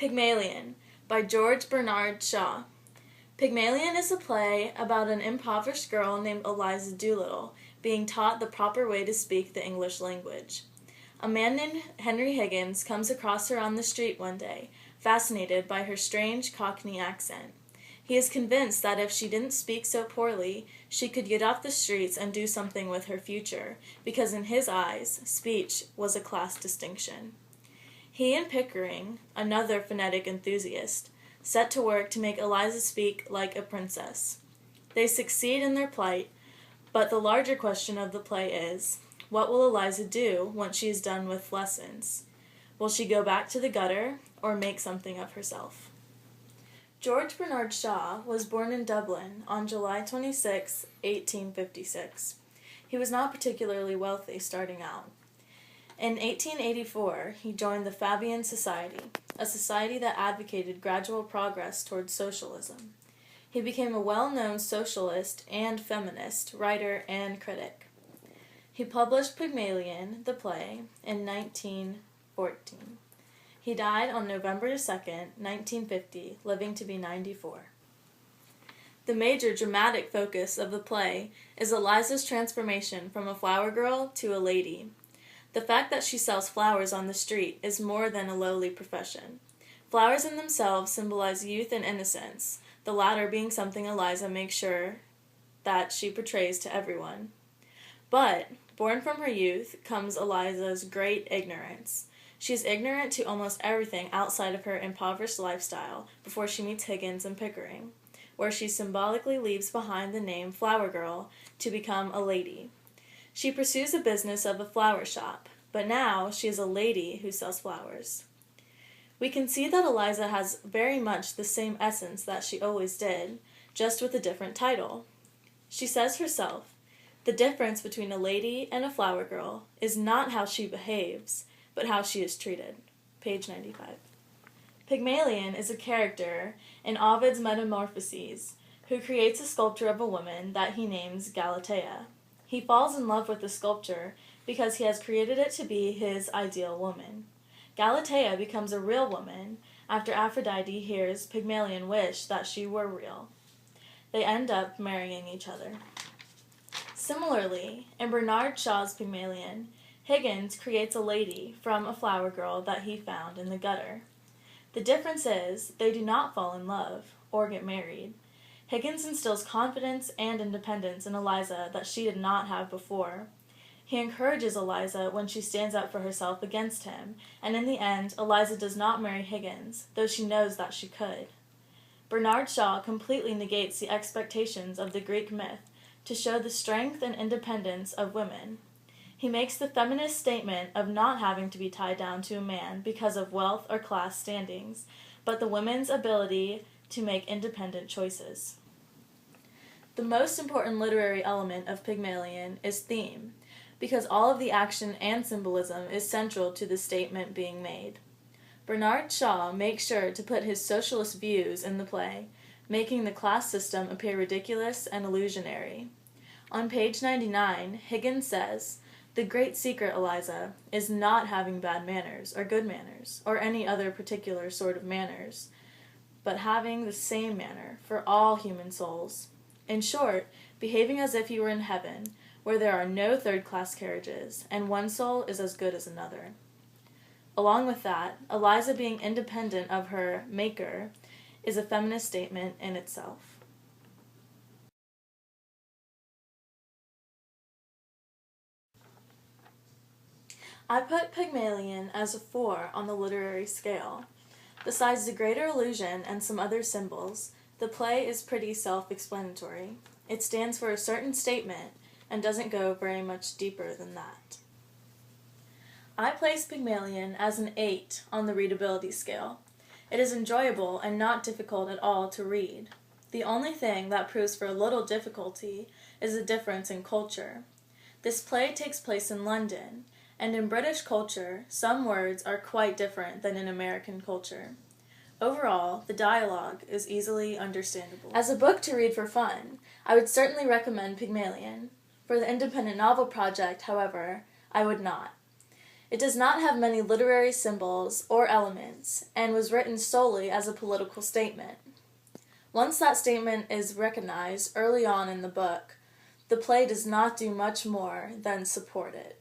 Pygmalion by George Bernard Shaw. Pygmalion is a play about an impoverished girl named Eliza Doolittle being taught the proper way to speak the English language. A man named Henry Higgins comes across her on the street one day, fascinated by her strange Cockney accent. He is convinced that if she didn't speak so poorly, she could get off the streets and do something with her future, because in his eyes, speech was a class distinction. He and Pickering, another phonetic enthusiast, set to work to make Eliza speak like a princess. They succeed in their plight, but the larger question of the play is, what will Eliza do once she is done with lessons? Will she go back to the gutter or make something of herself? George Bernard Shaw was born in Dublin on July 26, 1856. He was not particularly wealthy starting out. In 1884, he joined the Fabian Society, a society that advocated gradual progress towards socialism. He became a well-known socialist and feminist writer and critic. He published Pygmalion, the play, in 1914. He died on November 2, 1950, living to be 94. The major dramatic focus of the play is Eliza's transformation from a flower girl to a lady. The fact that she sells flowers on the street is more than a lowly profession. Flowers in themselves symbolize youth and innocence, the latter being something Eliza makes sure that she portrays to everyone. But, born from her youth, comes Eliza's great ignorance. She is ignorant to almost everything outside of her impoverished lifestyle before she meets Higgins and Pickering, where she symbolically leaves behind the name Flower Girl to become a lady. She pursues the business of a flower shop, but now she is a lady who sells flowers. We can see that Eliza has very much the same essence that she always did, just with a different title. She says herself, "The difference between a lady and a flower girl is not how she behaves, but how she is treated." Page 95. Pygmalion is a character in Ovid's Metamorphoses, who creates a sculpture of a woman that he names Galatea. He falls in love with the sculpture because he has created it to be his ideal woman. Galatea becomes a real woman after Aphrodite hears Pygmalion wish that she were real. They end up marrying each other. Similarly, in Bernard Shaw's Pygmalion, Higgins creates a lady from a flower girl that he found in the gutter. The difference is they do not fall in love or get married. Higgins instills confidence and independence in Eliza that she did not have before. He encourages Eliza when she stands up for herself against him, and in the end, Eliza does not marry Higgins, though she knows that she could. Bernard Shaw completely negates the expectations of the Greek myth to show the strength and independence of women. He makes the feminist statement of not having to be tied down to a man because of wealth or class standings, but the woman's ability to make independent choices. The most important literary element of Pygmalion is theme, because all of the action and symbolism is central to the statement being made. Bernard Shaw makes sure to put his socialist views in the play, making the class system appear ridiculous and illusionary. On page 99, Higgins says, "The great secret, Eliza, is not having bad manners, or good manners, or any other particular sort of manners, but having the same manner for all human souls. In short, behaving as if you were in heaven, where there are no third-class carriages, and one soul is as good as another." Along with that, Eliza being independent of her maker is a feminist statement in itself. I put Pygmalion as a 4 on the literary scale. Besides the greater illusion and some other symbols, the play is pretty self-explanatory. It stands for a certain statement and doesn't go very much deeper than that. I place Pygmalion as an 8 on the readability scale. It is enjoyable and not difficult at all to read. The only thing that proves for a little difficulty is the difference in culture. This play takes place in London, and in British culture, some words are quite different than in American culture. Overall, the dialogue is easily understandable. As a book to read for fun, I would certainly recommend Pygmalion. For the independent novel project, however, I would not. It does not have many literary symbols or elements, and was written solely as a political statement. Once that statement is recognized early on in the book, the play does not do much more than support it.